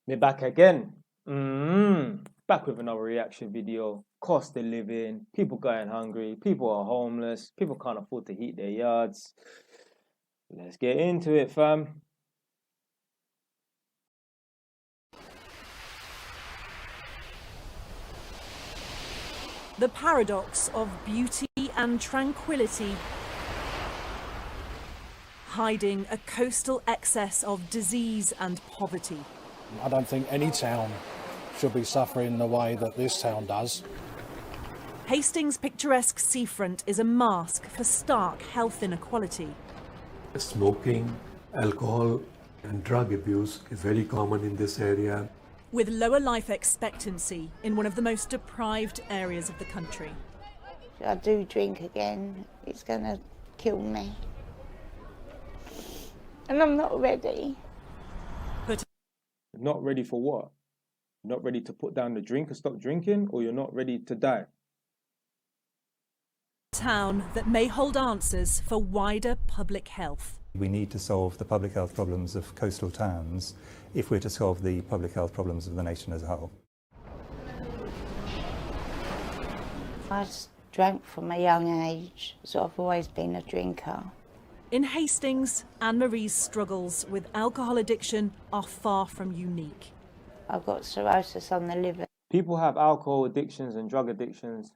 We're back again. Back with another reaction video. Cost of living, people going hungry, people are homeless, people can't afford to heat their yards. Let's get into it, fam. The paradox of beauty and tranquility, hiding a coastal excess of disease and poverty. I don't think any town should be suffering the way that this town does. Hastings' picturesque seafront is a mask for stark health inequality. Smoking, alcohol and drug abuse is very common in this area. With lower life expectancy in one of the most deprived areas of the country. If I do drink again, it's going to kill me. And I'm not ready. Not ready for what? Not ready to put down the drink and stop drinking, or you're not ready to die? A town that may hold answers for wider public health. We need to solve the public health problems of coastal towns if we're to solve the public health problems of the nation as a whole. I drank from a young age, so I've always been a drinker. In Hastings, Anne-Marie's struggles with alcohol addiction are far from unique. I've got cirrhosis on the liver. People have alcohol addictions and drug addictions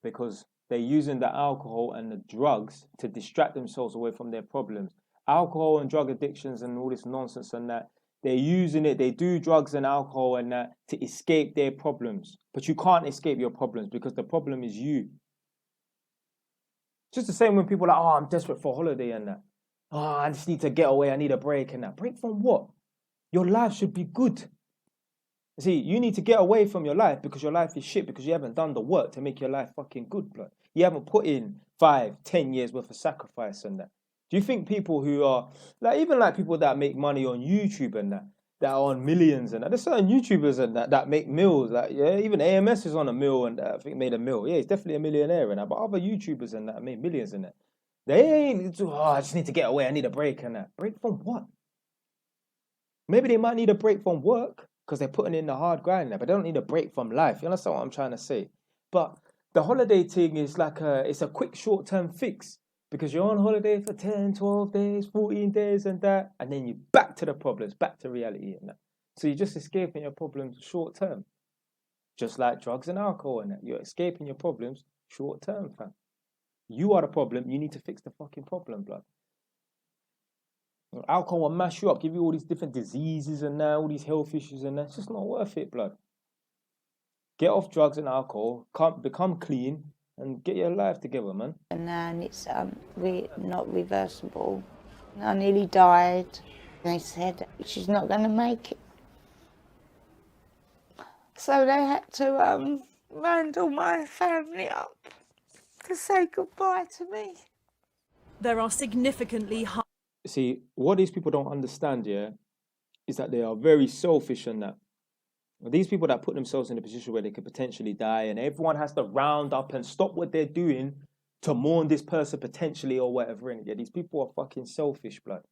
because they're using the alcohol and the drugs to distract themselves away from their problems. Alcohol and drug addictions and all this nonsense and that, they're using it, they do drugs and alcohol and that to escape their problems. But you can't escape your problems because the problem is you. Just the same when people are like, oh, I'm desperate for a holiday and that. Oh, I just need to get away, I need a break and that. Break from what? Your life should be good. See, you need to get away from your life because your life is shit because you haven't done the work to make your life fucking good, blood. You haven't put in 5, 10 years worth of sacrifice and that. Do you think people who are, like even like people that make money on YouTube and that are on millions and that, there's certain YouTubers and that make mills, like, yeah, even AMS is on a mill and I think made a mill. Yeah, he's definitely a millionaire and that, but other YouTubers and that made millions in that. They ain't, I just need to get away, I need a break and that. Break from what? Maybe they might need a break from work because they're putting in the hard grind there, but they don't need a break from life. You understand what I'm trying to say? But the holiday thing is like it's a quick short-term fix because you're on holiday for 10, 12 days, 14 days and that, and then you're back to the problems, back to reality and that. So you're just escaping your problems short-term. Just like drugs and alcohol and that. You're escaping your problems short-term, fam. You are the problem. You need to fix the fucking problem, blood. Alcohol will mash you up, give you all these different diseases and that, all these health issues and that. It's just not worth it, blood. Get off drugs and alcohol, become clean, and get your life together, man. And it's not reversible. I nearly died. They said she's not going to make it. So they had to round all my family up to say goodbye to me. There are significantly high. See, what these people don't understand, yeah, is that they are very selfish in that. These people that put themselves in a position where they could potentially die and everyone has to round up and stop what they're doing to mourn this person potentially or whatever. And yeah, these people are fucking selfish, blood.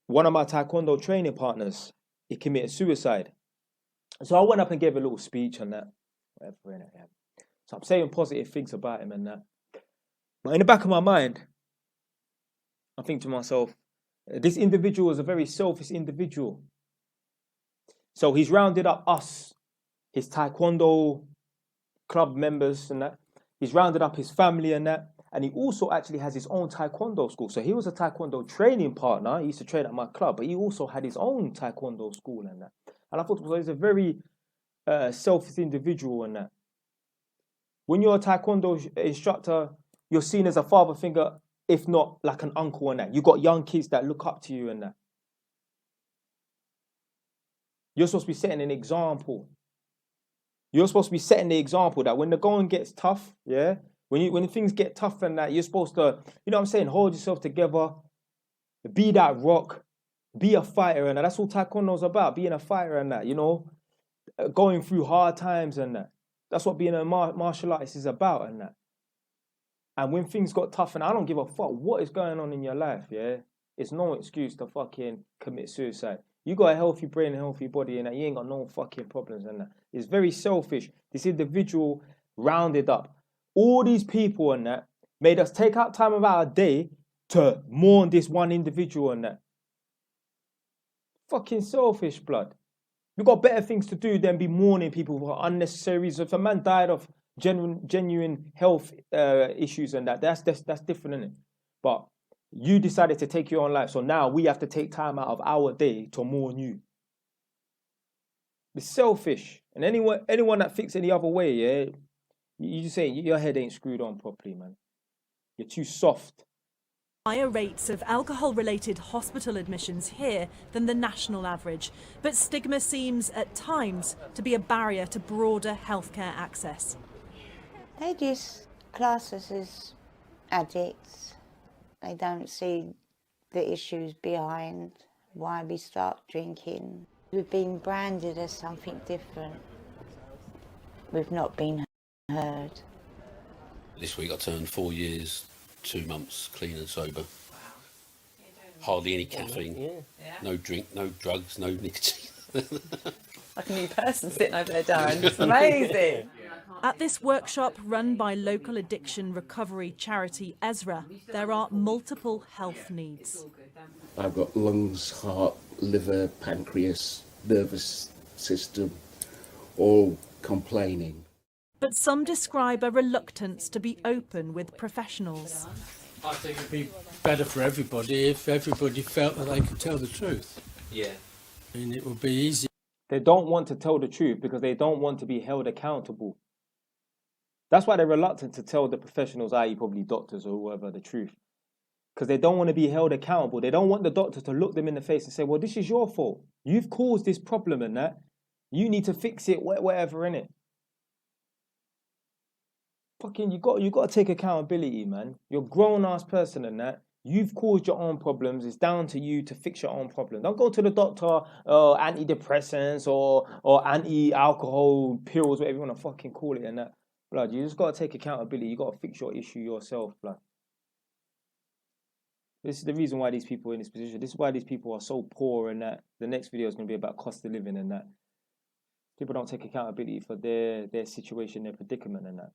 One of my taekwondo training partners, he committed suicide. So I went up and gave a little speech on that. Whatever, innit, yeah. So I'm saying positive things about him and that. But in the back of my mind, I think to myself, this individual is a very selfish individual. So he's rounded up us, his taekwondo club members and that. He's rounded up his family and that. And he also actually has his own taekwondo school. So he was a taekwondo training partner. He used to train at my club, but he also had his own taekwondo school and that. And I thought, well, he's a very selfish individual and that. When you're a taekwondo instructor, you're seen as a father figure, if not like an uncle and that. You got young kids that look up to you and that. You're supposed to be setting an example. You're supposed to be setting the example that when the going gets tough, yeah, when things get tough and that, you're supposed to, you know what I'm saying, hold yourself together, be that rock, be a fighter and that. That's all taekwondo's about, being a fighter and that, you know, going through hard times and that. That's what being a martial artist is about and that. And when things got tough, and I don't give a fuck what is going on in your life, yeah, it's no excuse to fucking commit suicide. You got a healthy brain and healthy body and that. You ain't got no fucking problems and that. It's very selfish. This individual rounded up all these people and that, made us take out time of our day to mourn this one individual and that. Fucking selfish, blood. We've got better things to do than be mourning people for unnecessary reasons. If a man died of genuine health issues and that, that's different, isn't it? But you decided to take your own life, so now we have to take time out of our day to mourn you. It's selfish. And anyone that thinks any other way, yeah, you just saying your head ain't screwed on properly, man. You're too soft. Higher rates of alcohol-related hospital admissions here than the national average, but stigma seems at times to be a barrier to broader healthcare access. They just class us as addicts. They don't see the issues behind why we start drinking. We've been branded as something different. We've not been heard. This week I turned 4 years, 2 months clean and sober. Hardly any caffeine, no drink, no drugs, no nicotine. Like a new person sitting over there, Darren. It's amazing. At this workshop run by local addiction recovery charity Ezra, there are multiple health needs. I've got lungs, heart, liver, pancreas, nervous system, all complaining. But some describe a reluctance to be open with professionals. I think it'd be better for everybody if everybody felt that they could tell the truth. Yeah. I mean, it would be easy. They don't want to tell the truth because they don't want to be held accountable. That's why they're reluctant to tell the professionals, i.e. probably doctors or whoever, the truth. Because they don't want to be held accountable. They don't want the doctor to look them in the face and say, well, this is your fault. You've caused this problem and that. You need to fix it, whatever, innit? Fucking, you got to take accountability, man. You're a grown-ass person and that. You've caused your own problems. It's down to you to fix your own problems. Don't go to the doctor, antidepressants or anti-alcohol pills, whatever you want to fucking call it and that. Blood, you just got to take accountability. You got to fix your issue yourself, blood. This is the reason why these people are in this position. This is why these people are so poor and that. The next video is going to be about cost of living and that. People don't take accountability for their situation, their predicament and that.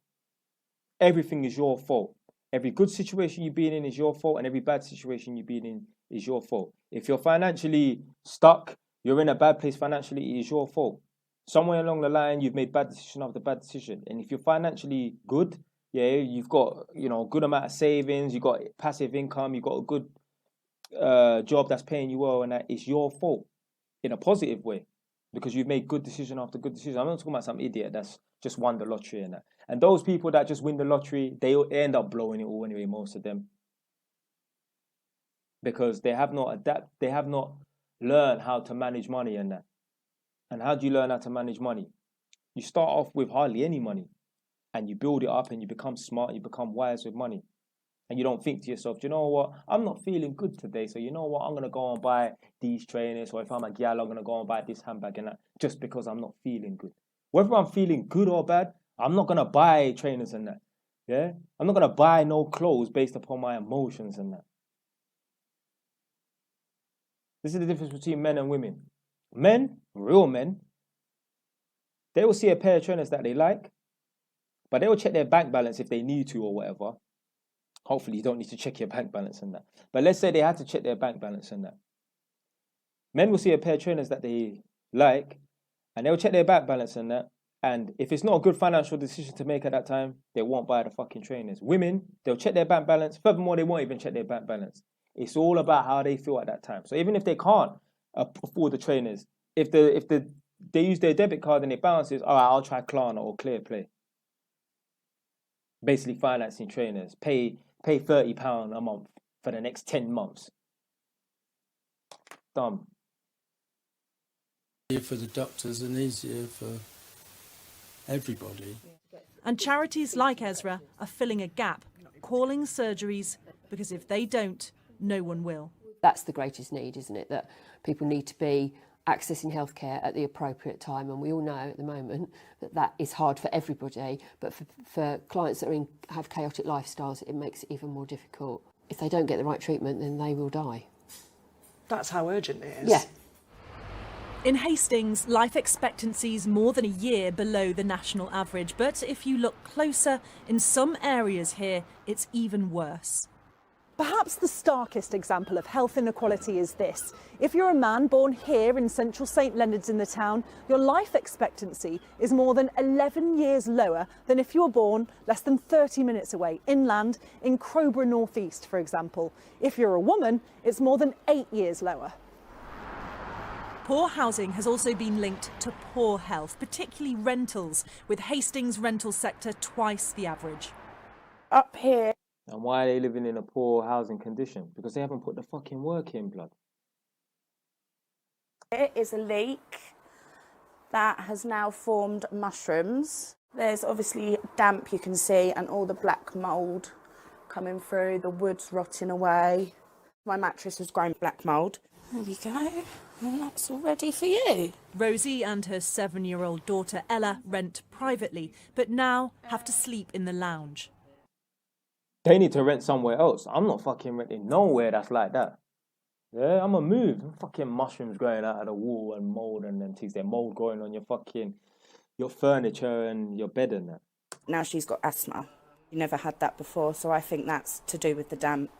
Everything is your fault. Every good situation you've been in is your fault, and every bad situation you've been in is your fault. If you're financially stuck, you're in a bad place financially, it is your fault. Somewhere along the line, you've made bad decision after bad decision. And if you're financially good, yeah, you've got, a good amount of savings, you've got passive income, you've got a good job that's paying you well, and that is your fault in a positive way because you've made good decision after good decision. I'm not talking about some idiot that's just won the lottery and that. And those people that just win the lottery, they end up blowing it all anyway, most of them. Because they have not learned how to manage money and that. And how do you learn how to manage money? You start off with hardly any money. And you build it up and you become smart, you become wise with money. And you don't think to yourself, do you know what? I'm not feeling good today, so you know what? I'm going to go and buy these trainers, or if I'm a gal, I'm going to go and buy this handbag and that, just because I'm not feeling good. Whether I'm feeling good or bad, I'm not going to buy trainers and that. Yeah? I'm not going to buy no clothes based upon my emotions and that. This is the difference between men and women. Men, real men, they will see a pair of trainers that they like, but they will check their bank balance if they need to or whatever. Hopefully you don't need to check your bank balance and that. But let's say they had to check their bank balance and that. Men will see a pair of trainers that they like, and they'll check their bank balance and that. And if it's not a good financial decision to make at that time, they won't buy the fucking trainers. Women, they'll check their bank balance. Furthermore, they won't even check their bank balance. It's all about how they feel at that time. So even if they can't afford the trainers, if they use their debit card and it bounces, all right, I'll try Klarna or ClearPlay. Basically financing trainers. Pay £30 a month for the next 10 months. Dumb. Easier for the doctors and easier for everybody. And charities like Ezra are filling a gap, calling surgeries, because if they don't, no one will. That's the greatest need, isn't it? That people need to be accessing healthcare at the appropriate time, and we all know at the moment that is hard for everybody, but for clients that have chaotic lifestyles, it makes it even more difficult. If they don't get the right treatment, then they will die. That's how urgent it is. Yeah. In Hastings, life expectancy is more than a year below the national average, but if you look closer, in some areas here, it's even worse. Perhaps the starkest example of health inequality is this. If you're a man born here in central St Leonard's in the town, your life expectancy is more than 11 years lower than if you were born less than 30 minutes away, inland, in Crowborough North East, for example. If you're a woman, it's more than 8 years lower. Poor housing has also been linked to poor health, particularly rentals, with Hastings' rental sector twice the average. Up here. And why are they living in a poor housing condition? Because they haven't put the fucking work in, blood. It is a leak that has now formed mushrooms. There's obviously damp you can see and all the black mould coming through, the wood's rotting away. My mattress has grown black mould. There we go. And that's all ready for you. Rosie and her 7-year-old daughter Ella rent privately, but now have to sleep in the lounge. They need to rent somewhere else. I'm not fucking renting nowhere that's like that. Yeah, I'm gonna move. Fucking mushrooms growing out of the wall and mold and them things. There's mold growing on your furniture and your bed and that. Now she's got asthma. You never had that before, so I think that's to do with the damp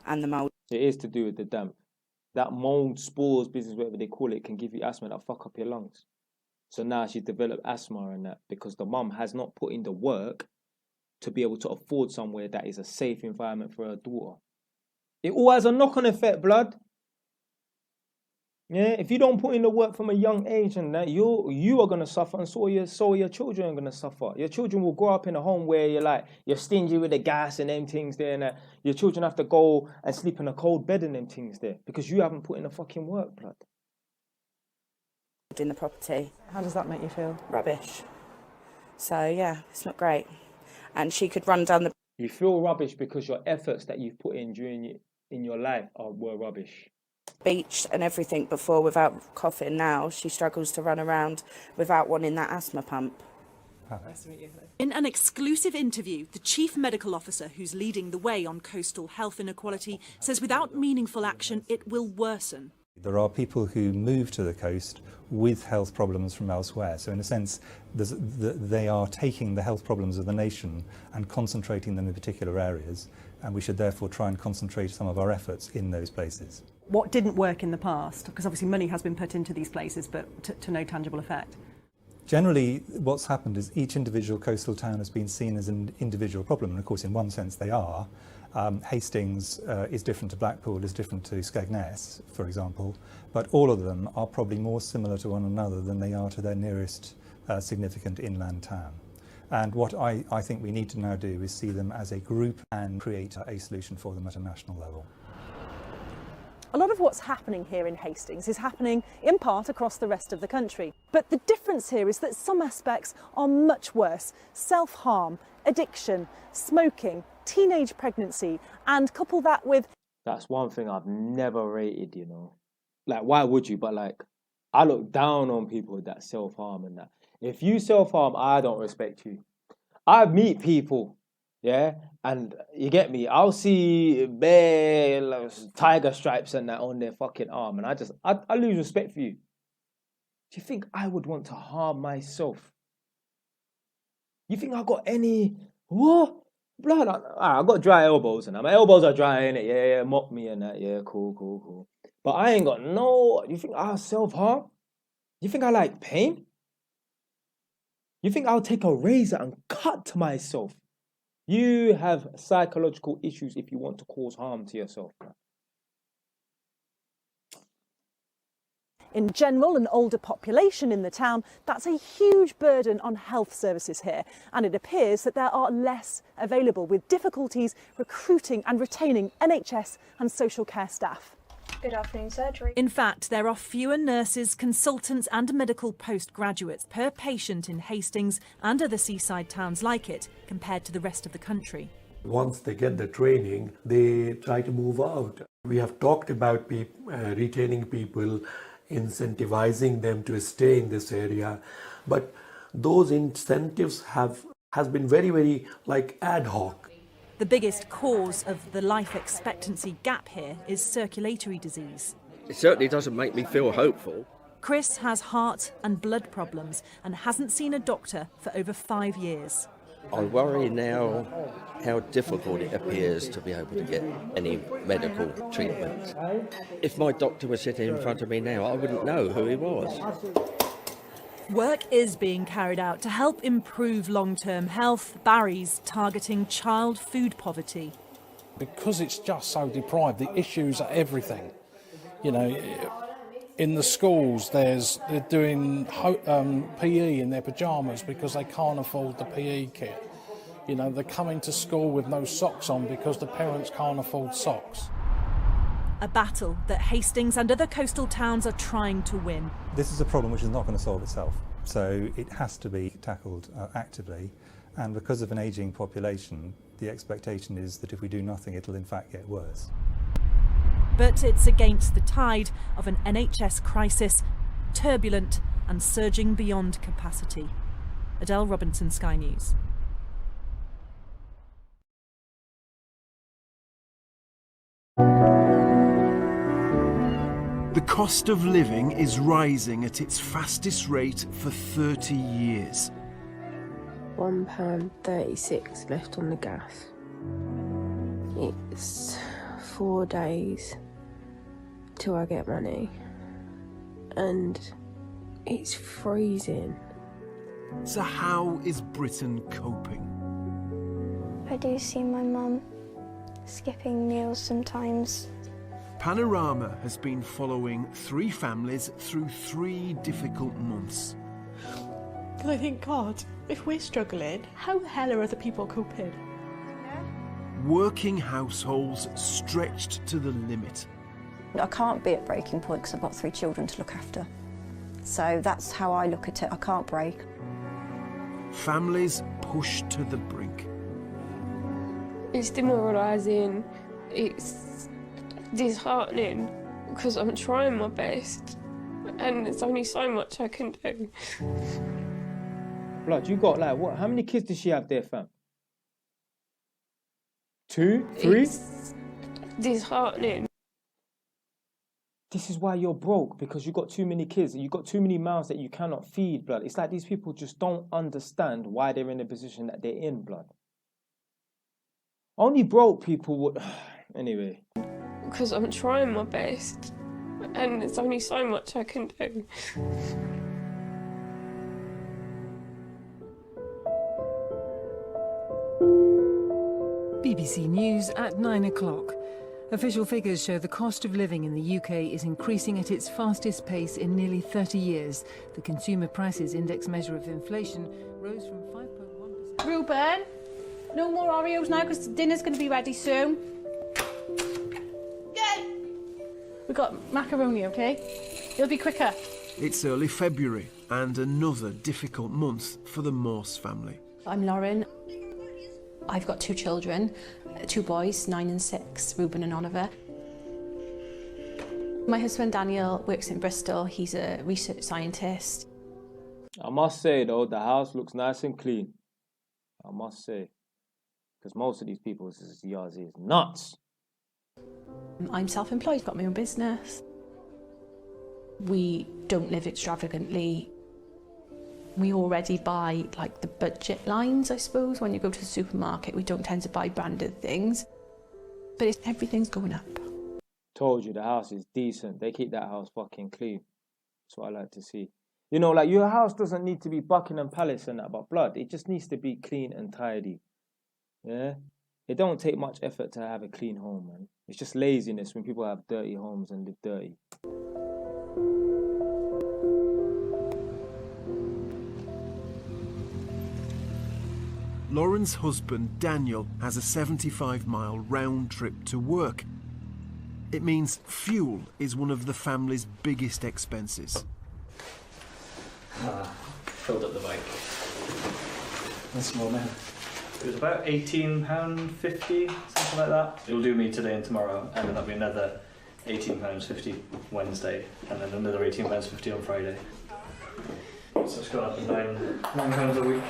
and the mould. It is to do with the damp. That mold, spores, business, whatever they call it, can give you asthma that fuck up your lungs. So now she's developed asthma and that because the mum has not put in the work to be able to afford somewhere that is a safe environment for her daughter. It all has a knock-on effect, blood. Yeah, if you don't put in the work from a young age and that, you are gonna suffer, and so are your children are gonna suffer. Your children will grow up in a home where you're stingy with the gas and them things there, and that. Your children have to go and sleep in a cold bed and them things there because you haven't put in the fucking work, blood. In the property. How does that make you feel? Rubbish. So yeah, it's not great. And she could run down the... You feel rubbish because your efforts that you've put in in your life were rubbish. Beach and everything before without coughing. Now she struggles to run around without wanting that asthma pump. Nice to meet you. In an exclusive interview, the chief medical officer who's leading the way on coastal health inequality says without meaningful action, it will worsen. There are people who move to the coast with health problems from elsewhere. So in a sense, they are taking the health problems of the nation and concentrating them in particular areas. And we should therefore try and concentrate some of our efforts in those places. What didn't work in the past? Because obviously money has been put into these places, but to no tangible effect. Generally, what's happened is each individual coastal town has been seen as an individual problem. And of course, in one sense, they are. Hastings is different to Blackpool, is different to Skegness, for example, but all of them are probably more similar to one another than they are to their nearest significant inland town. And what I think we need to now do is see them as a group and create a solution for them at a national level. A lot of what's happening here in Hastings is happening in part across the rest of the country. But the difference here is that some aspects are much worse. Self-harm, addiction, smoking, teenage pregnancy, and couple that with... That's one thing I've never rated, you know. Like, why would you? But like, I look down on people that self-harm and that. If you self-harm, I don't respect you. I meet people, yeah, and you get me, I'll see bare like, tiger stripes and that on their fucking arm, and I lose respect for you. Do you think I would want to harm myself? You think I got any, what? Blood, I got dry elbows and that. My elbows are dry, innit? Yeah, mop me and that, yeah, cool. But I ain't got no, you think I'll self-harm? You think I like pain? You think I'll take a razor and cut myself? You have psychological issues if you want to cause harm to yourself. In general, an older population in the town, that's a huge burden on health services here. And it appears that there are less available, with difficulties recruiting and retaining NHS and social care staff. Good afternoon, surgery. In fact, there are fewer nurses, consultants and medical postgraduates per patient in Hastings and other seaside towns like it, compared to the rest of the country. Once they get the training, they try to move out. We have talked about retaining people, incentivizing them to stay in this area, but those incentives has been very, very like ad hoc. The biggest cause of the life expectancy gap here is circulatory disease. It certainly doesn't make me feel hopeful, Chris has heart and blood problems and hasn't seen a doctor for over 5 years. I worry now how difficult it appears to be able to get any medical treatment. If my doctor was sitting in front of me now, I wouldn't know who he was. Work is being carried out to help improve long-term health. Barry's targeting child food poverty. Because it's just so deprived, the issues are everything. You know, in the schools, they're doing PE in their pyjamas because they can't afford the PE kit. You know, they're coming to school with no socks on because the parents can't afford socks. A battle that Hastings and other coastal towns are trying to win. This is a problem which is not going to solve itself, so it has to be tackled actively, and because of an ageing population, the expectation is that if we do nothing, it'll in fact get worse. But it's against the tide of an NHS crisis, turbulent and surging beyond capacity. Adele Robinson, Sky News. The cost of living is rising at its fastest rate for 30 years. £1.36 left on the gas. It's 4 days till I get money, and it's freezing. So how is Britain coping? I do see my mum skipping meals sometimes. Panorama has been following 3 families through 3 difficult months. Because I think, God, if we're struggling, how the hell are other people coping? Working households stretched to the limit. I can't be at breaking point because I've got 3 children to look after. So that's how I look at it. I can't break. Families pushed to the brink. It's demoralising, it's disheartening, because I'm trying my best and there's only so much I can do. Blood, you got like what? How many kids does she have there, fam? 2, 3? It's disheartening. This is why you're broke, because you got too many kids. You got too many mouths that you cannot feed, blood. It's like these people just don't understand why they're in the position that they're in, blood. Only broke people would... Anyway. Because I'm trying my best and there's only so much I can do. BBC News at 9 o'clock. Official figures show the cost of living in the UK is increasing at its fastest pace in nearly 30 years. The Consumer Prices Index measure of inflation rose from 5.1%. Ruben, no more Oreos now because dinner's going to be ready soon. Yay! We've got macaroni, okay? It'll be quicker. It's early February and another difficult month for the Morse family. I'm Lauren. I've got 2 children, 2 boys, 9 and 6, Ruben and Oliver. My husband Daniel works in Bristol. He's a research scientist. I must say though, the house looks nice and clean. I must say. Because most of these people's yards is nuts. I'm self-employed, got my own business. We don't live extravagantly. We already buy like the budget lines, I suppose. When you go to the supermarket, we don't tend to buy branded things. But everything's going up. Told you, the house is decent. They keep that house fucking clean. That's what I like to see. You know, like your house doesn't need to be Buckingham Palace and that, but blood, it just needs to be clean and tidy. Yeah? It don't take much effort to have a clean home, man. It's just laziness when people have dirty homes and live dirty. Lauren's husband, Daniel, has a 75-mile round trip to work. It means fuel is one of the family's biggest expenses. Filled up the bike this morning. It was about £18.50, something like that. It'll do me today and tomorrow, and then that'll be another £18.50 Wednesday, and then another £18.50 on Friday. So it's gone up to £9 a week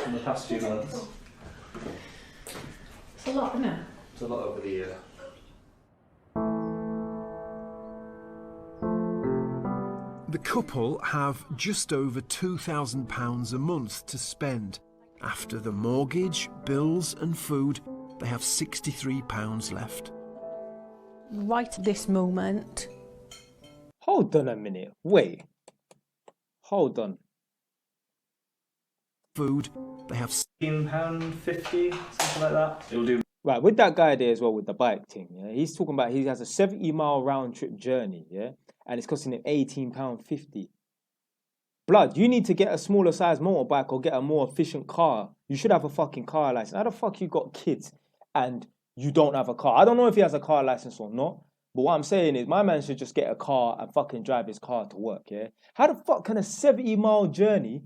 in the past few months. It's a lot, isn't it? It's a lot over the year. The couple have just over £2,000 a month to spend. After the mortgage, bills and food, they have £63 left. Right this moment. Hold on a minute. Wait. Hold on. Food, they have £16.50, something like that. It'll do. Right, with that guy there as well with the bike thing, yeah, he's talking about he has a 70-mile round trip journey, yeah, and it's costing him £18.50. Blood, you need to get a smaller size motorbike or get a more efficient car. You should have a fucking car license. How the fuck you got kids and you don't have a car? I don't know if he has a car license or not, but what I'm saying is my man should just get a car and fucking drive his car to work, yeah? How the fuck can a 70-mile journey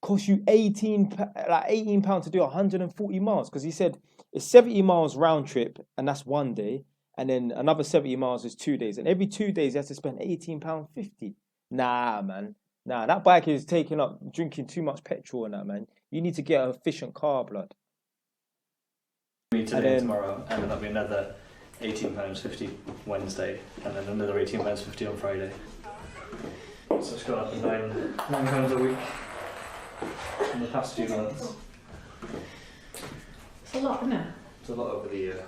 cost you £18 to do 140 miles? Because he said it's 70 miles round trip and that's 1 day, and then another 70 miles is 2 days, and every 2 days he has to spend £18.50. Nah, man. Nah, that bike is taking up, drinking too much petrol and that, man. You need to get an efficient car, blood. Me today and tomorrow, and then that'll be another £18.50 Wednesday, and then another £18.50 on Friday. So it's gone up to £9 a week in the past few months. It's a lot, isn't it? It's a lot over the year.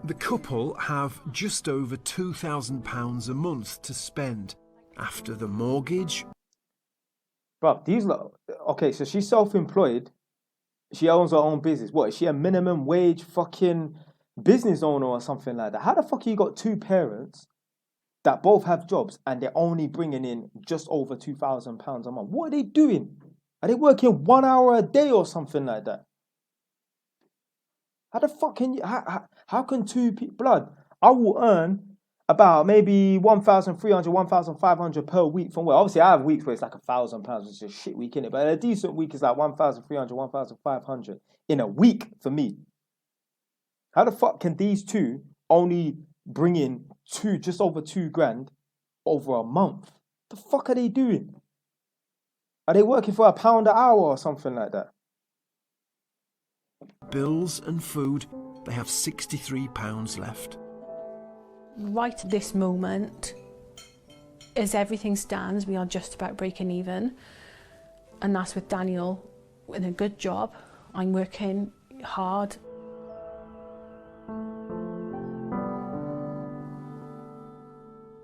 The couple have just over £2,000 a month to spend. After the mortgage... Bruv, these lot... Okay, so she's self-employed. She owns her own business. What, is she a minimum wage fucking business owner or something like that? How the fuck you got two parents that both have jobs and they're only bringing in just over £2,000 a month? What are they doing? Are they working 1 hour a day or something like that? How the fuck can you... How can two people... Blood, I will earn about maybe 1,300, 1,500 per week from work. Obviously, I have weeks where it's like £1,000, which is a shit week, innit? But a decent week is like 1,300, 1,500 in a week for me. How the fuck can these two only bring in just over £2,000 over a month? The fuck are they doing? Are they working for £1 an hour or something like that? Bills and food, they have £63 left. Right this moment, as everything stands, we are just about breaking even. And that's with Daniel in a good job. I'm working hard.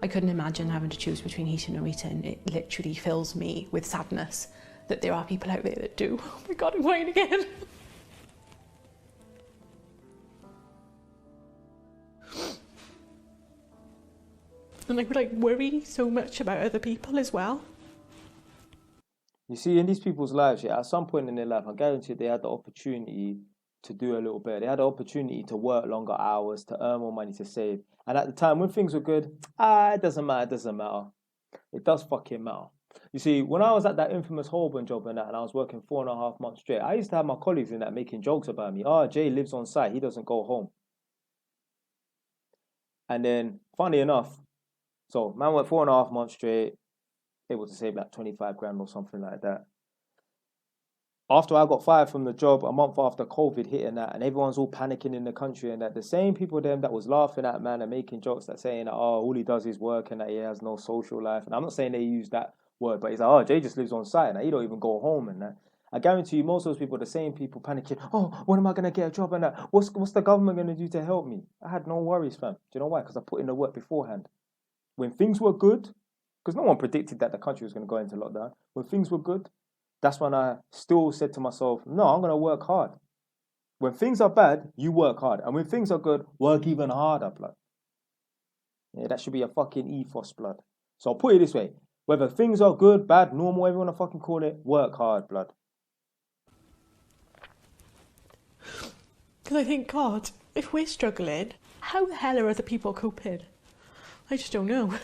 I couldn't imagine having to choose between heating or eating. It literally fills me with sadness that there are people out there that do. Oh my God, I'm crying again. And I worry so much about other people as well. You see, in these people's lives, yeah, at some point in their life, I guarantee they had the opportunity to do a little bit. They had the opportunity to work longer hours, to earn more money, to save. And at the time, when things were good, it doesn't matter. It does fucking matter. You see, when I was at that infamous Holborn job and I was working 4.5 months straight, I used to have my colleagues in that making jokes about me. Jay lives on site, he doesn't go home. And then, funny enough, so man went 4.5 months straight, able to save like 25 grand or something like that. After I got fired from the job, a month after COVID hit and that, and everyone's all panicking in the country and that, the same people them that was laughing at man and making jokes that saying that, all he does is work and that he has no social life. And I'm not saying they use that word, but it's like, Jay just lives on site and he don't even go home and that. I guarantee you most of those people are the same people panicking, when am I going to get a job and that? What's the government going to do to help me? I had no worries, fam. Do you know why? Because I put in the work beforehand. When things were good, because no one predicted that the country was going to go into lockdown. When things were good, that's when I still said to myself, no, I'm going to work hard. When things are bad, you work hard. And when things are good, work even harder, blood. Yeah, that should be a fucking ethos, blood. So I'll put it this way. Whether things are good, bad, normal, whatever you want to fucking call it, work hard, blood. Because I think, God, if we're struggling, how the hell are other people coping? I just don't know.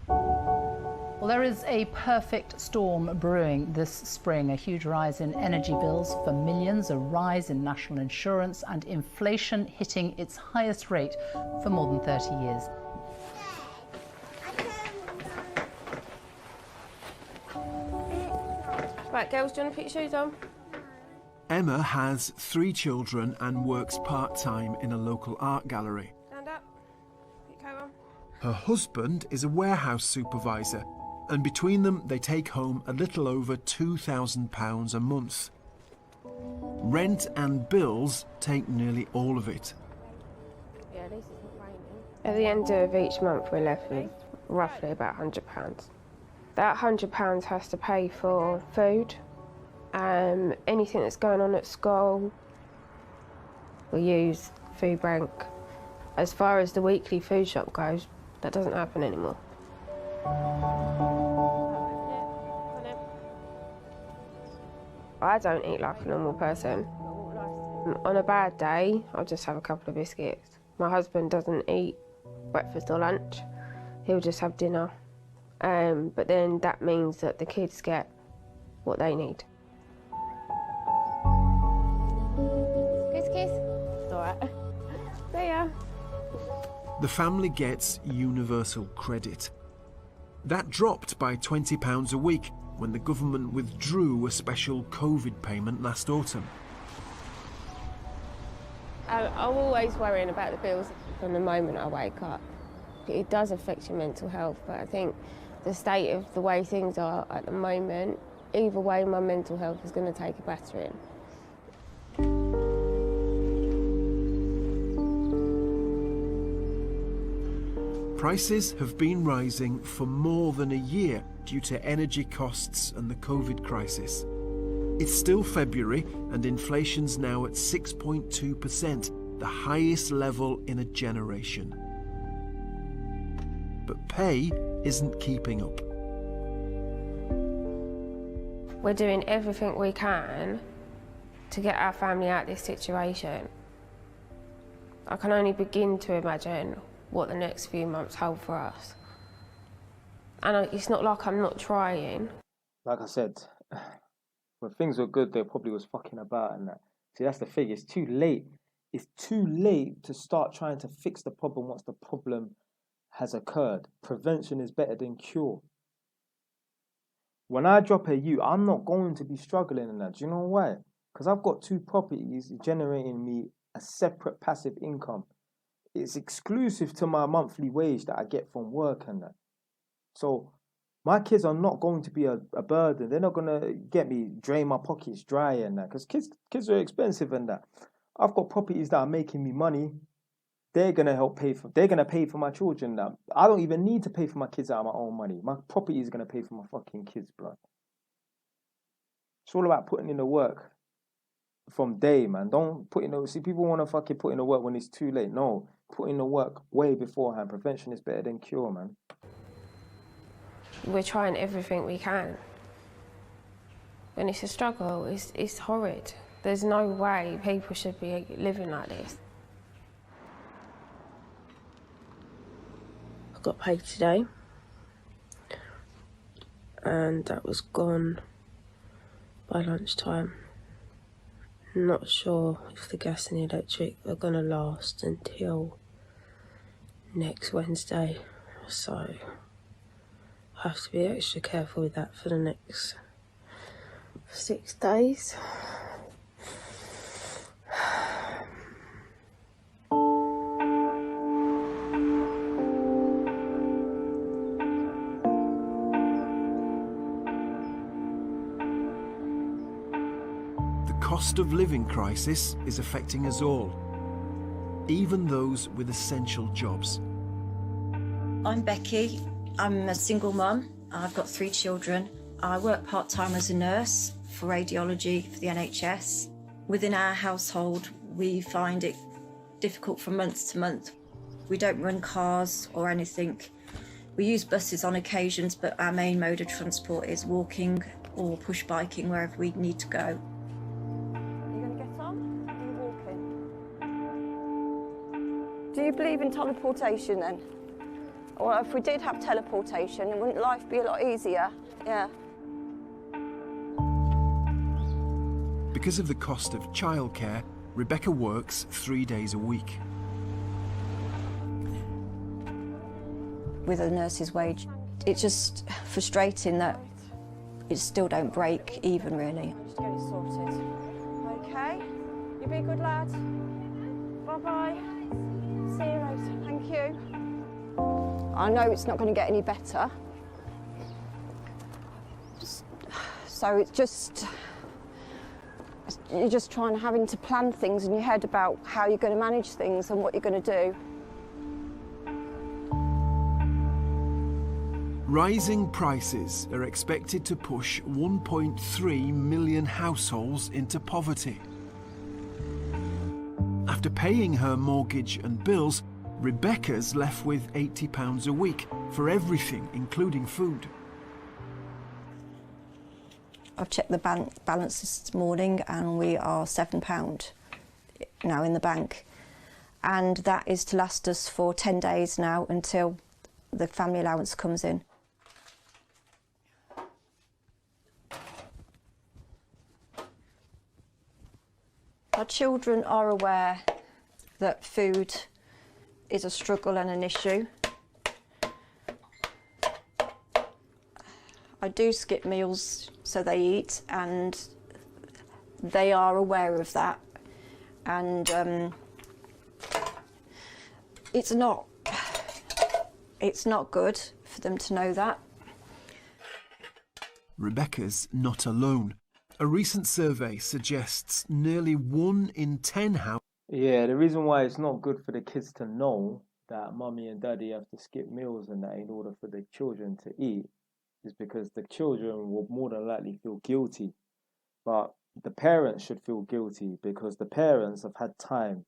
Well, there is a perfect storm brewing this spring. A huge rise in energy bills for millions, a rise in national insurance, and inflation hitting its highest rate for more than 30 years. Right, girls, do you want to put your shoes on? Emma has 3 children and works part-time in a local art gallery. Her husband is a warehouse supervisor, and between them they take home a little over £2,000 a month. Rent and bills take nearly all of it. At the end of each month we're left with roughly about £100. That £100 has to pay for food, anything that's going on at school. We use food bank. As far as the weekly food shop goes, that doesn't happen anymore. I don't eat like a normal person. On a bad day, I'll just have a couple of biscuits. My husband doesn't eat breakfast or lunch. He'll just have dinner. But then that means that the kids get what they need. Kiss. It's all right. See ya. The family gets universal credit. That dropped by £20 a week when the government withdrew a special COVID payment last autumn. I'm always worrying about the bills from the moment I wake up. It does affect your mental health, but I think the state of the way things are at the moment, either way my mental health is going to take a battering. Prices have been rising for more than a year due to energy costs and the COVID crisis. It's still February and inflation's now at 6.2%, the highest level in a generation. But pay isn't keeping up. We're doing everything we can to get our family out of this situation. I can only begin to imagine what the next few months hold for us. And it's not like I'm not trying. Like I said, when things were good, they probably was fucking about and that. See, that's the thing. It's too late. It's too late to start trying to fix the problem once the problem has occurred. Prevention is better than cure. When I drop a U, I'm not going to be struggling in that. Do you know why? Because I've got 2 properties generating me a separate passive income. It's exclusive to my monthly wage that I get from work and that. So my kids are not going to be a burden. They're not going to get me drain my pockets dry and that. Because kids are expensive and that. I've got properties that are making me money. They're going to help pay for. They're going to pay for my children now. I don't even need to pay for my kids out of my own money. My property is going to pay for my fucking kids, bro. It's all about putting in the work from day, man. Don't put in the... See, people want to fucking put in the work when it's too late. No, put in the work way beforehand. Prevention is better than cure, man. We're trying everything we can. And it's a struggle. It's horrid. There's no way people should be living like this. I got paid today. And that was gone by lunchtime. Not sure if the gas and the electric are going to last until next Wednesday, so I have to be extra careful with that for the next 6 days. The cost of living crisis is affecting us all, even those with essential jobs. I'm Becky. I'm a single mum. I've got 3 children. I work part-time as a nurse for radiology for the NHS. Within our household, we find it difficult from month to month. We don't run cars or anything. We use buses on occasions, but our main mode of transport is walking or push biking wherever we need to go. Do you believe in teleportation then? Or if we did have teleportation, wouldn't life be a lot easier? Yeah. Because of the cost of childcare, Rebecca works 3 days a week. With a nurse's wage, it's just frustrating that it still don't break even, really. Just get it sorted. Okay. You be a good lad. Bye-bye. See you later. Thank you. I know it's not going to get any better. So it's just, you're just having to plan things in your head about how you're going to manage things and what you're going to do. Rising prices are expected to push 1.3 million households into poverty. After paying her mortgage and bills, Rebecca's left with £80 a week for everything, including food. I've checked the bank balance this morning and we are £7 now in the bank. And that is to last us for 10 days now until the family allowance comes in. Our children are aware that food is a struggle and an issue. I do skip meals so they eat, and they are aware of that. And it's not good for them to know that. Rebecca's not alone. A recent survey suggests nearly 1 in 10 households. Yeah, the reason why it's not good for the kids to know that mummy and daddy have to skip meals and that in order for the children to eat is because the children will more than likely feel guilty. But the parents should feel guilty because the parents have had time.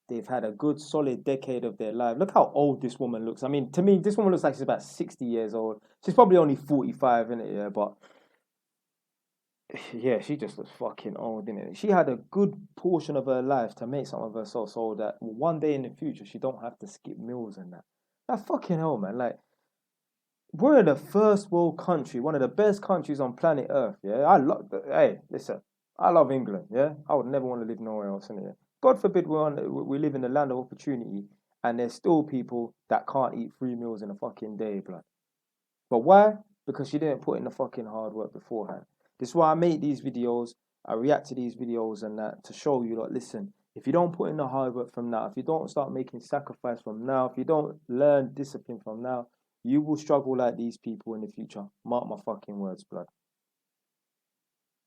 They've had a good solid decade of their life. Look how old this woman looks. I mean, to me, this woman looks like she's about 60 years old. She's probably only 45, innit? Yeah, but yeah, she just looks fucking old, innit? She had a good portion of her life to make some of herself so that one day in the future she don't have to skip meals and that. Like, fucking hell, man. Like, we're in the first world country, one of the best countries on planet Earth, yeah? Hey, listen, I love England, yeah? I would never want to live nowhere else, innit? God forbid we live in the land of opportunity and there's still people that can't eat 3 meals in a fucking day, blood. But why? Because she didn't put in the fucking hard work beforehand. This is why I make these videos, I react to these videos and that to show you, like, listen, if you don't put in the hard work from now, if you don't start making sacrifice from now, if you don't learn discipline from now, you will struggle like these people in the future. Mark my fucking words, blood.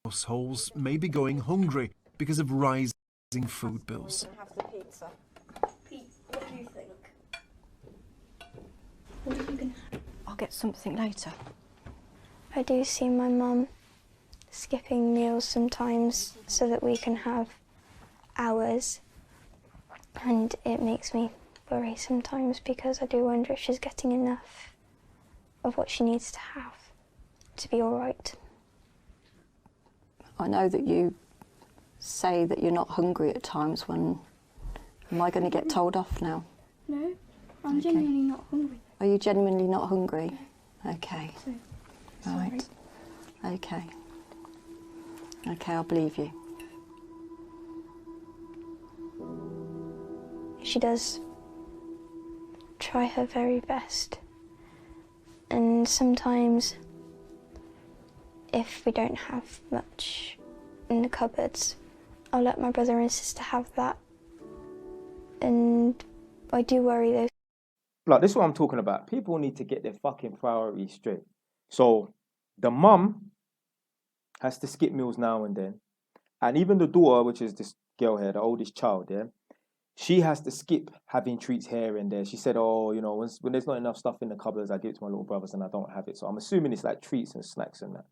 Households may be going hungry because of rising food bills. Have the pizza. Pete, what do you think? What are you gonna have? I'll get something later. I do see my mum skipping meals sometimes so that we can have ours, and it makes me worry sometimes because I do wonder if she's getting enough of what she needs to have to be all right. I know that you say that you're not hungry at times. When am I going to get told off now? No, I'm genuinely not hungry. Are you genuinely not hungry? Okay. So, right. Okay. Okay, I'll believe you. She does try her very best, and sometimes if we don't have much in the cupboards, I'll let my brother and sister have that, and I do worry though. Like, this is what I'm talking about. People need to get their fucking priorities straight. So the mum has to skip meals now and then, and even the daughter, which is this girl here, the oldest child, yeah, she has to skip having treats here and there. She said, oh, you know, when there's not enough stuff in the cupboards, I give it to my little brothers and I don't have it. So I'm assuming it's like treats and snacks and that.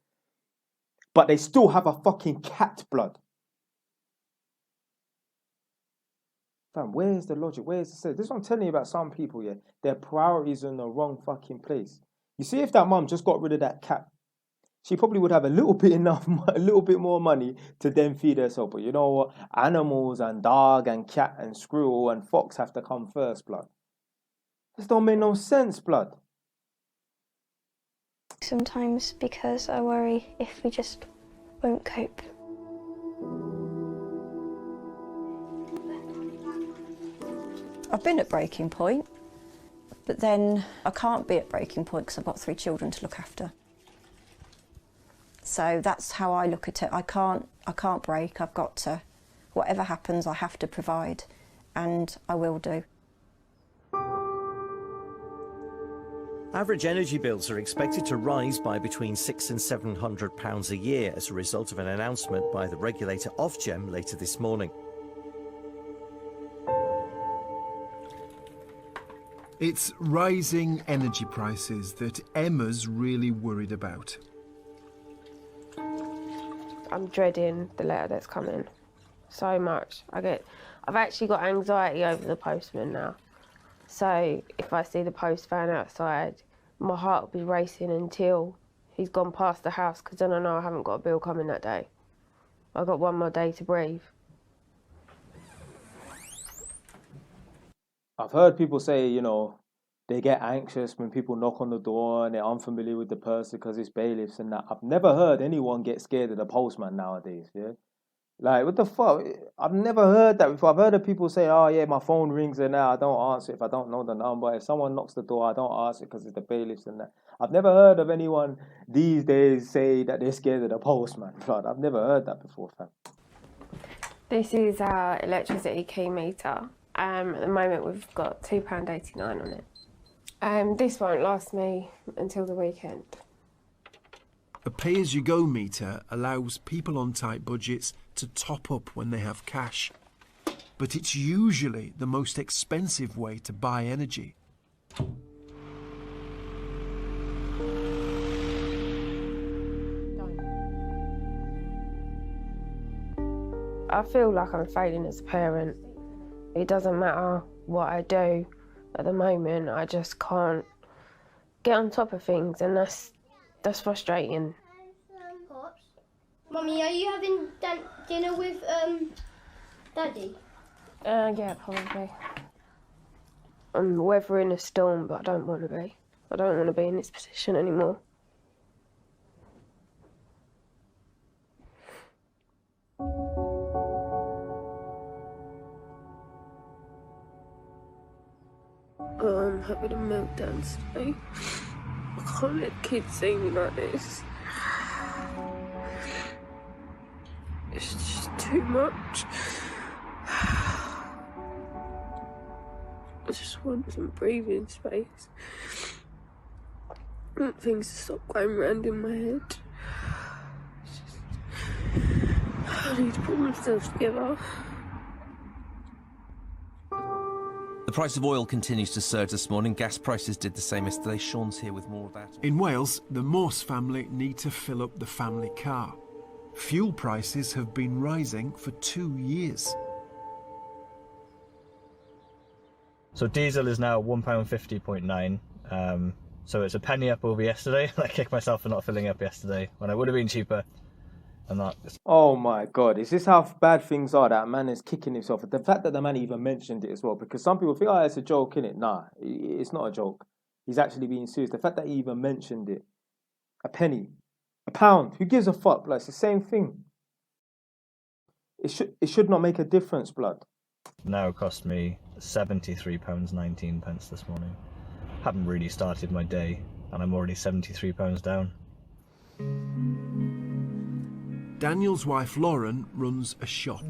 But they still have a fucking cat, blood. Fam, where's the logic? Where's the sense? This is what I'm telling you about some people, yeah. Their priorities are in the wrong fucking place. You see, if that mum just got rid of that cat, she probably would have a little bit more money to then feed herself. But you know what? Animals and dog and cat and squirrel and fox have to come first, blood. This don't make no sense, blood. Sometimes because I worry if we just won't cope. I've been at breaking point, but then I can't be at breaking point because I've got 3 children to look after. So that's how I look at it. I can't break. I've got to, whatever happens, I have to provide, and I will do. Average energy bills are expected to rise by between £600 and £700 a year as a result of an announcement by the regulator Ofgem later this morning. It's rising energy prices that Emma's really worried about. I'm dreading the letter that's coming so much. I've actually got anxiety over the postman now. So if I see the post van outside, my heart will be racing until he's gone past the house, because then I know I haven't got a bill coming that day. I've got one more day to breathe. I've heard people say, you know, they get anxious when people knock on the door and they're unfamiliar with the person because it's bailiffs and that. I've never heard anyone get scared of the postman nowadays, yeah? Like, what the fuck? I've never heard that before. I've heard of people say, oh, yeah, my phone rings and now I don't answer if I don't know the number. If someone knocks the door, I don't answer because it's the bailiffs and that. I've never heard of anyone these days say that they're scared of the postman. Blood. I've never heard that before, fam. This is our electricity key meter. At the moment, we've got £2.89 on it. This won't last me until the weekend. A pay-as-you-go meter allows people on tight budgets to top up when they have cash. But it's usually the most expensive way to buy energy. I feel like I'm failing as a parent. It doesn't matter what I do at the moment, I just can't get on top of things, and that's frustrating. Mummy, are you having dinner with Daddy? Yeah, probably. I'm weathering a storm, but I don't want to be. I don't want to be in this position anymore. I'm having a meltdown today. I can't let kids see me like this. It's just too much. I just want some breathing space. I want things to stop going round in my head. I need to put myself together. The price of oil continues to surge this morning. Gas prices did the same yesterday. Sean's here with more of that. In Wales, the Morse family need to fill up the family car. Fuel prices have been rising for 2 years. So diesel is now £1.50.9. So it's a penny up over yesterday. I kicked myself for not filling up yesterday when I would have been cheaper. And that. Oh my God, is this how bad things are? That man is kicking himself. The fact that the man even mentioned it as well, because some people think, oh, it's a joke, innit? Nah, it's not a joke. He's actually being serious. The fact that he even mentioned it. A penny. A pound. Who gives a fuck? Like, it's the same thing. It should not make a difference, blood. Now cost me £73.19 this morning. Haven't really started my day, and I'm already £73 down. Daniel's wife Lauren runs a shop.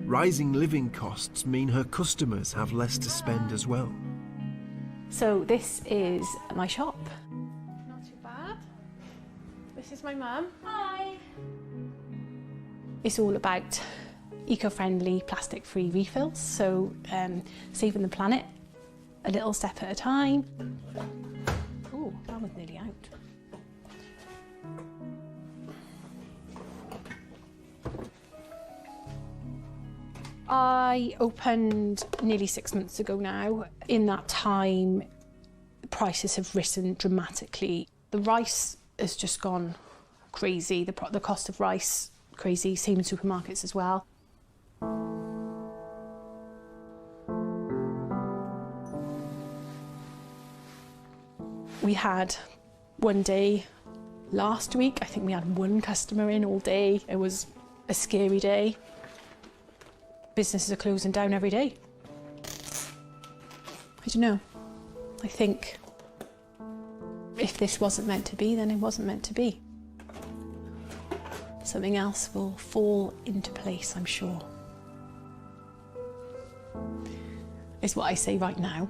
Rising living costs mean her customers have less to spend as well. So this is my shop. Not too bad. This is my mum. Hi. It's all about eco-friendly, plastic-free refills, so saving the planet a little step at a time. Oh, that was nearly out. I opened nearly 6 months ago now. In that time, prices have risen dramatically. The rice has just gone crazy. The cost of rice, crazy. Same in supermarkets as well. We had one day last week, I think we had one customer in all day. It was a scary day. Businesses are closing down every day. I don't know. I think if this wasn't meant to be, then it wasn't meant to be. Something else will fall into place, I'm sure. Is what I say right now.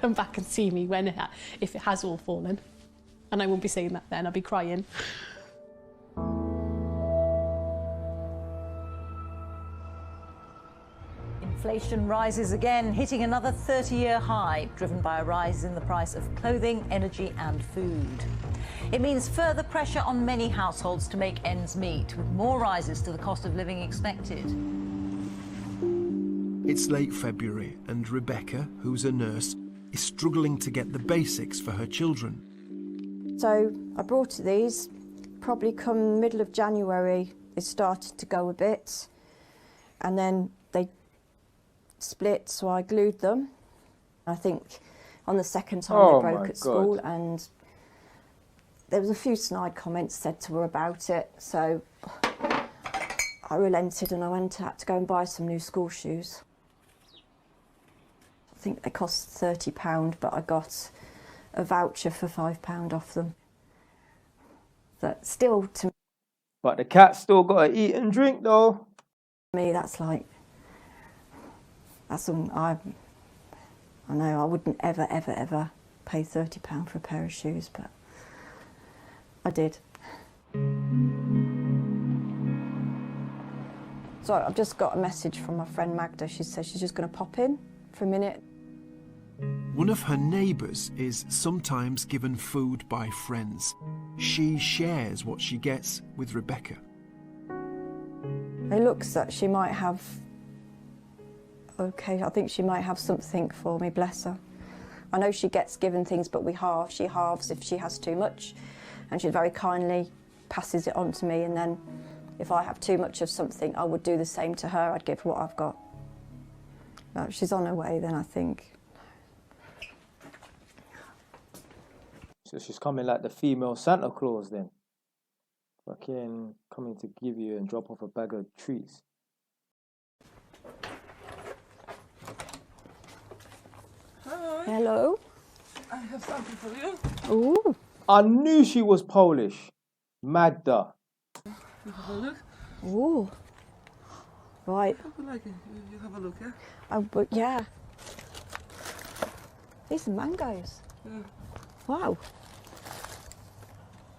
come back and see me when if it has all fallen. And I won't be saying that then, I'll be crying. Inflation rises again, hitting another 30-year high, driven by a rise in the price of clothing, energy and food. It means further pressure on many households to make ends meet, with more rises to the cost of living expected. It's late February and Rebecca, who's a nurse, is struggling to get the basics for her children. So I brought these, probably come middle of January, it started to go a bit, and then they split, so I glued them. I think on the second time they broke at school, and there was a few snide comments said to her about it, so I relented and I had to go and buy some new school shoes. I think they cost £30, but I got a voucher for £5 off them. That still, to But the cat's still got to eat and drink, though. me, that's like, that's I know I wouldn't ever pay £30 for a pair of shoes, but I did. So I've just got a message from my friend Magda. She says she's just going to pop in for a minute. One of her neighbours is sometimes given food by friends. She shares what she gets with Rebecca. It looks that she might have, okay, I think she might have something for me, bless her. I know she gets given things, but she halves if she has too much, and she very kindly passes it on to me, and then if I have too much of something, I would do the same to her. I'd give what I've got. But she's on her way then, I think. So she's coming like the female Santa Claus then. Fucking coming to give you and drop off a bag of treats. Hi. Hello. I have something for you. Ooh. I knew she was Polish. Magda. You have a look. Ooh. Right. How you like it? You have a look, yeah? Oh, but yeah. These are mangoes. Yeah. Wow.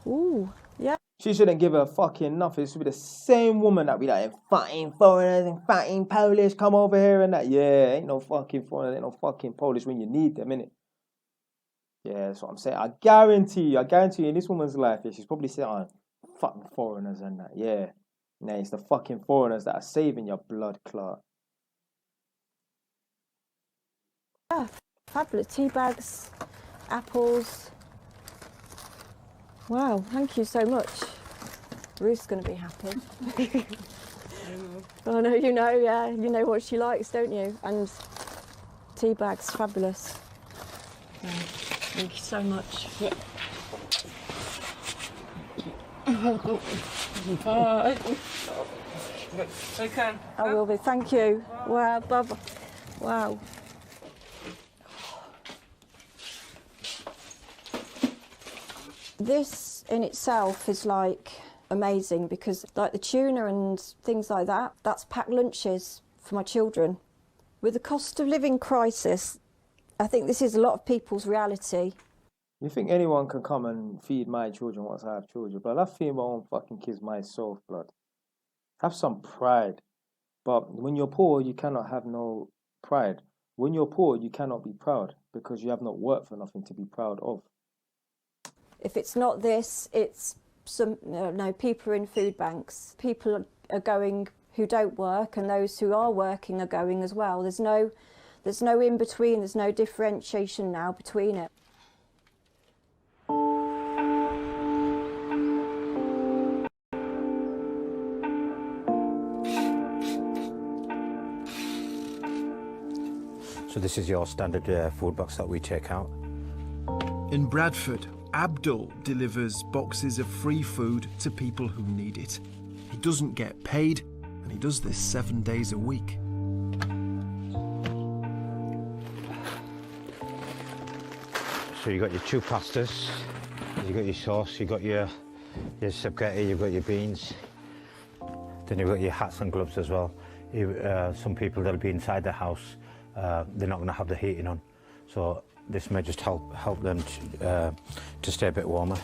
Ooh. Yeah. She shouldn't give her fucking nothing. It should be the same woman that be like, fucking foreigners and fucking Polish, come over here and that. Yeah, ain't no fucking foreigners, ain't no fucking Polish when you need them, innit? Yeah, that's what I'm saying. I guarantee you in this woman's life, yeah, she's probably saying, oh, fucking foreigners and that. Yeah. Nah, it's the fucking foreigners that are saving your blood clot. Yeah, fabulous. Tea bags, apples. Wow, thank you so much. Ruth's going to be happy. Oh no, you know, yeah, you know what she likes, don't you? And tea bags, fabulous. Yeah, thank you so much. Yeah. Bye. I can. I will be. Thank you. Wow, Bob. Wow. This in itself is like amazing because like the tuna and things like that, that's packed lunches for my children. With the cost of living crisis, I think this is a lot of people's reality. You think anyone can come and feed my children once I have children? But I feed my own fucking kids myself, blood. Have some pride. But when you're poor, you cannot have no pride. When you're poor, you cannot be proud because you have not worked for nothing to be proud of. If it's not this, it's some people are in food banks. People are going who don't work, and those who are working are going as well. There's no in between. There's no differentiation now between it. So this is your standard food box that we take out. In Bradford, Abdul delivers boxes of free food to people who need it. He doesn't get paid, and he does this 7 days a week. So you got your two pastas, you got your sauce, you got your spaghetti, you've got your beans. Then you've got your hats and gloves as well. Some people that'll be inside the house, they're not going to have the heating on. So This may just help them to stay a bit warmer.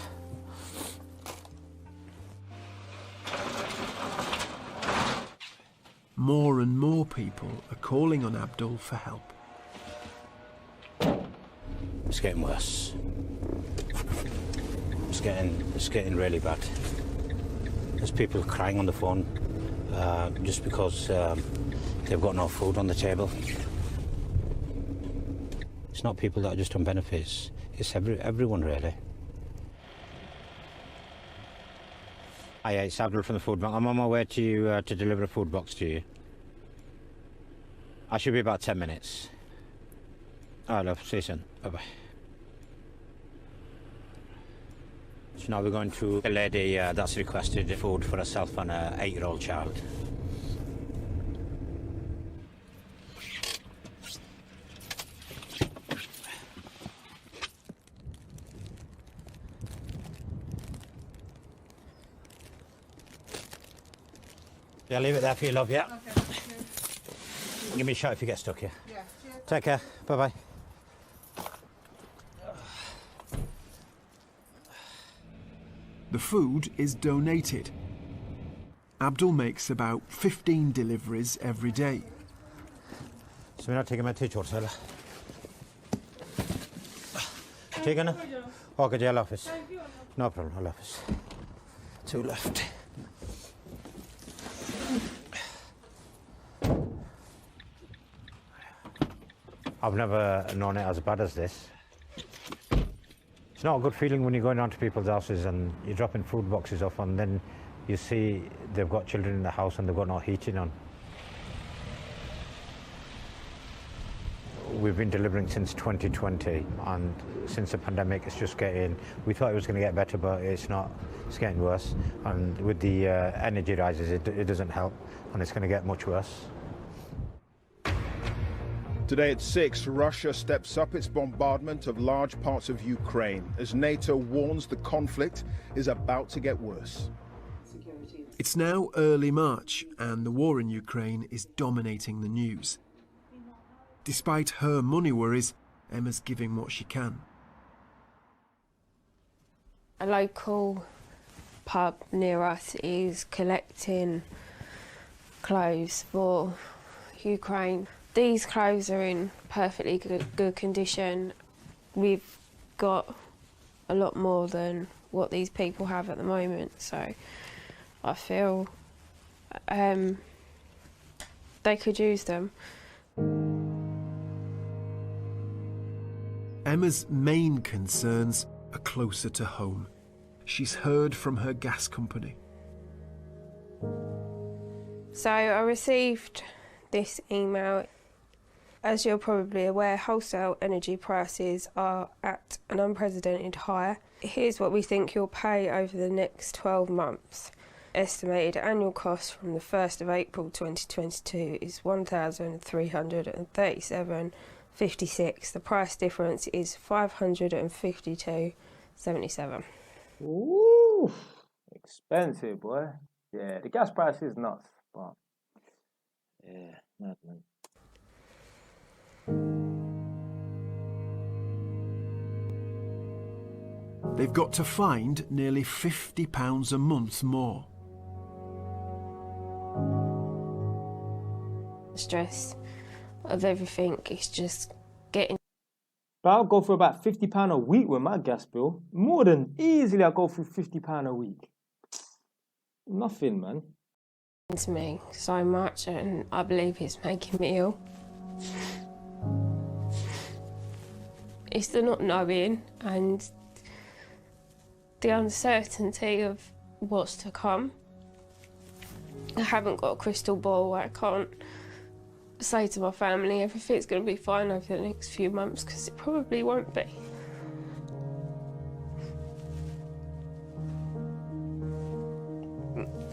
More and more people are calling on Abdul for help. It's getting worse. It's getting really bad. There's people crying on the phone just because they've got no food on the table. It's not people that are just on benefits. It's everyone really. Hi, it's Abdul from the food bank. I'm on my way to you to deliver a food box to you. I should be about 10 minutes. All right, love. See you soon. Bye-bye. So now we're going to a lady that's requested food for herself and an 8-year-old child. Yeah, leave it there for you, love, yeah? Okay. Give me a shout if you get stuck here. Yeah. Take care. Bye-bye. The food is donated. Abdul makes about 15 deliveries every day. So we're not taking my teacher, Taylor. Taking her? Okay, jail office. No problem, I'll office. 2 left. I've never known it as bad as this. It's not a good feeling when you're going around to people's houses and you're dropping food boxes off and then you see they've got children in the house and they've got no heating on. We've been delivering since 2020 and since the pandemic it's just getting, we thought it was going to get better but it's not, it's getting worse, and with the energy rises it doesn't help and it's going to get much worse. Today at 6, Russia steps up its bombardment of large parts of Ukraine as NATO warns the conflict is about to get worse. It's now early March and the war in Ukraine is dominating the news. Despite her money worries, Emma's giving what she can. A local pub near us is collecting clothes for Ukraine. These clothes are in perfectly good condition. We've got a lot more than what these people have at the moment, so I feel they could use them. Emma's main concerns are closer to home. She's heard from her gas company. So I received this email. As you're probably aware, wholesale energy prices are at an unprecedented high. Here's what we think you'll pay over the next 12 months. Estimated annual cost from the 1st of April 2022 is $1,337.56. The price difference is $552.77. Ooh, expensive, boy. Yeah, the gas price is nuts, but yeah, madman. They've got to find nearly £50 a month more. The stress of everything is just getting... But I'll go for about £50 a week with my gas bill. More than easily I'll go through £50 a week. Nothing, man. ...to me so much, and I believe it's making me ill. It's the not knowing and the uncertainty of what's to come. I haven't got a crystal ball. I can't say to my family everything's going to be fine over the next few months, because it probably won't be.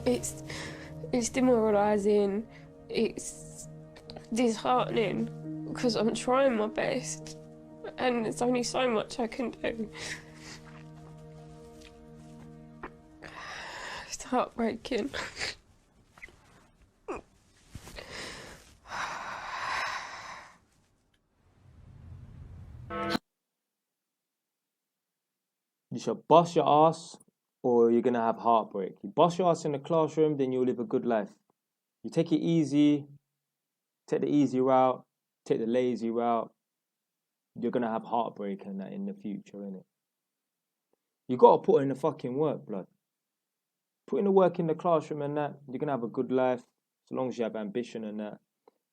It's demoralising, it's disheartening, because I'm trying my best and there's only so much I can do. It's heartbreaking. You should bust your ass or you're going to have heartbreak. You bust your ass in the classroom, then you'll live a good life. You take it easy, take the easy route, take the lazy route, you're going to have heartbreak and that in the future, innit? You got to put in the fucking work, blood. Put in the work in the classroom and that, you're going to have a good life, as long as you have ambition and that.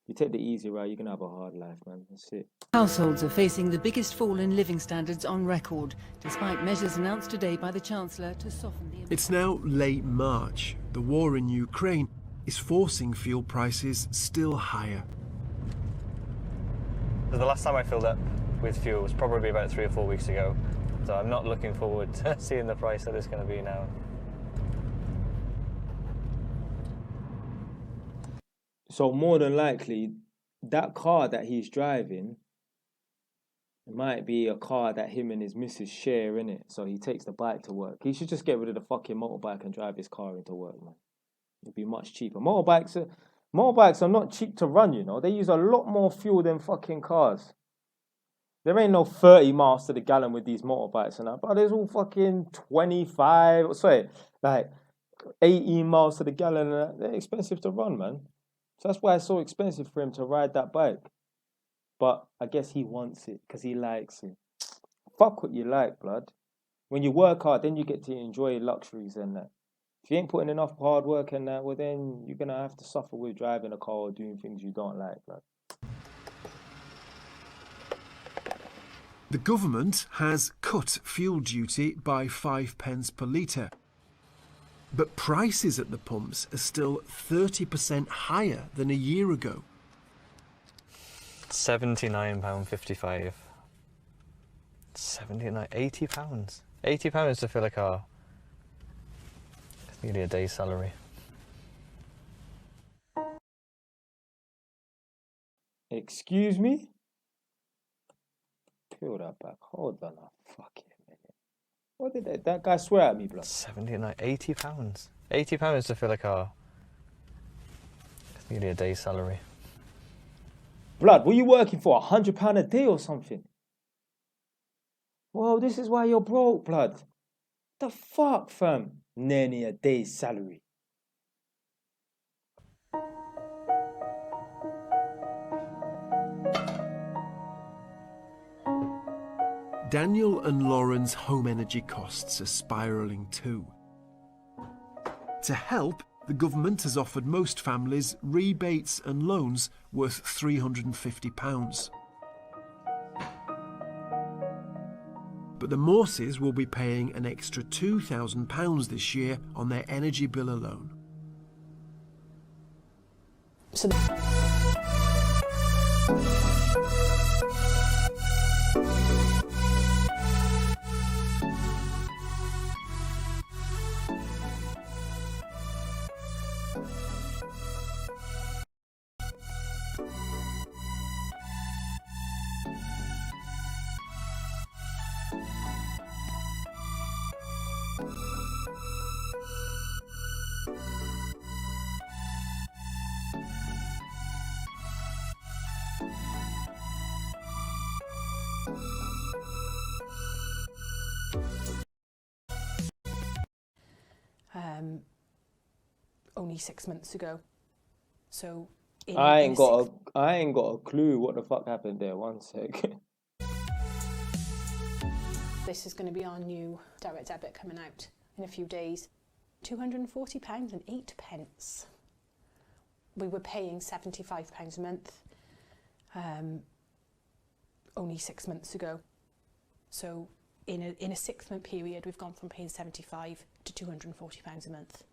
You take the easy route, you're going to have a hard life, man. That's it. Households are facing the biggest fall in living standards on record, despite measures announced today by the Chancellor to soften the... It's now late March. The war in Ukraine is forcing fuel prices still higher. So the last time I filled up with fuel was probably about 3 or 4 weeks ago. So I'm not looking forward to seeing the price that it's going to be now. So more than likely, that car that he's driving might be a car that him and his missus share, in it. So he takes the bike to work. He should just get rid of the fucking motorbike and drive his car into work, man. It'd be much cheaper. Motorbikes are not cheap to run, you know. They use a lot more fuel than fucking cars. There ain't no 30 miles to the gallon with these motorbikes and that, but there's all fucking 18 miles to the gallon and that. They're expensive to run, man. So that's why it's so expensive for him to ride that bike. But I guess he wants it because he likes it. Fuck what you like, blood. When you work hard, then you get to enjoy luxuries and that. If you ain't putting enough hard work in that, well then you're going to have to suffer with driving a car or doing things you don't like, blood. The government has cut fuel duty by 5p per litre. But prices at the pumps are still 30% higher than a year ago. £79.55. £80. £80 to fill a car. It's nearly a day's salary. Excuse me? Peel that back. Hold on a fucking minute. What did that guy swear at me, blood? £80. £80 to fill a car. It's nearly a day's salary. Blood, what are you working for? £100 a day or something? Well, this is why you're broke, blood. The fuck, fam? Nearly a day's salary. Daniel and Lauren's home energy costs are spiralling too. To help, the government has offered most families rebates and loans worth £350. But the Morses will be paying an extra £2,000 this year on their energy bill alone. So only 6 months ago. So I ain't got a clue what the fuck happened there. One sec. This is going to be our new direct debit coming out in a few days. £240 and 8p. We were paying £75 a month only 6 months ago. So in a 6 month period, we've gone from paying £75 to £240 a month.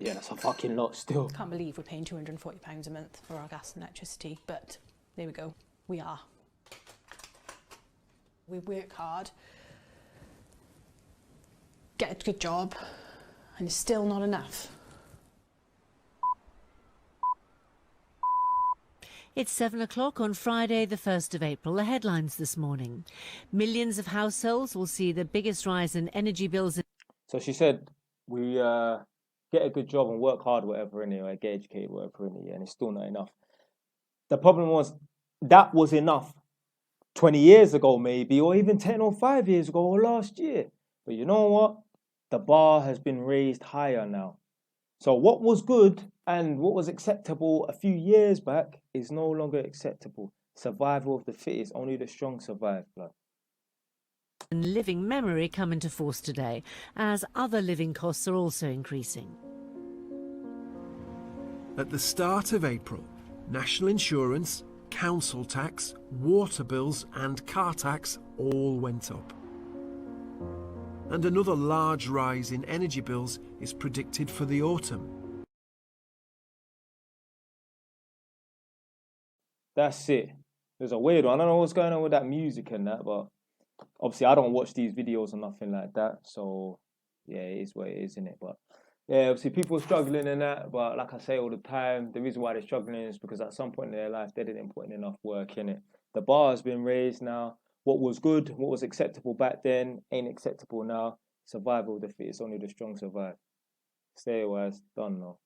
Yeah, that's a fucking lot still. Can't believe we're paying £240 a month for our gas and electricity, but there we go, we are. We work hard, get a good job, and it's still not enough. It's 7 o'clock on Friday, the 1st of April. The headlines this morning. Millions of households will see the biggest rise in energy bills. So she said, we get a good job and work hard, whatever, anyway, get educated, whatever, anyway, and it's still not enough. The problem was, that was enough 20 years ago maybe, or even 10 or 5 years ago or last year. But you know what? The bar has been raised higher now. So what was good and what was acceptable a few years back is no longer acceptable. Survival of the fittest, only the strong survive, blood. And living memory come into force today, as other living costs are also increasing. At the start of April, national insurance, council tax, water bills and car tax all went up. And another large rise in energy bills is predicted for the autumn. That's it. There's a weird one. I don't know what's going on with that music and that, but obviously I don't watch these videos or nothing like that. So yeah, it is what it is, isn't it? But yeah, obviously people are struggling in that. But like I say all the time, the reason why they're struggling is because at some point in their life, they didn't put in enough work in it. The bar has been raised now. What was good, what was acceptable back then, ain't acceptable now. Survival of the fittest, only the strong survive. Stay wise, done now.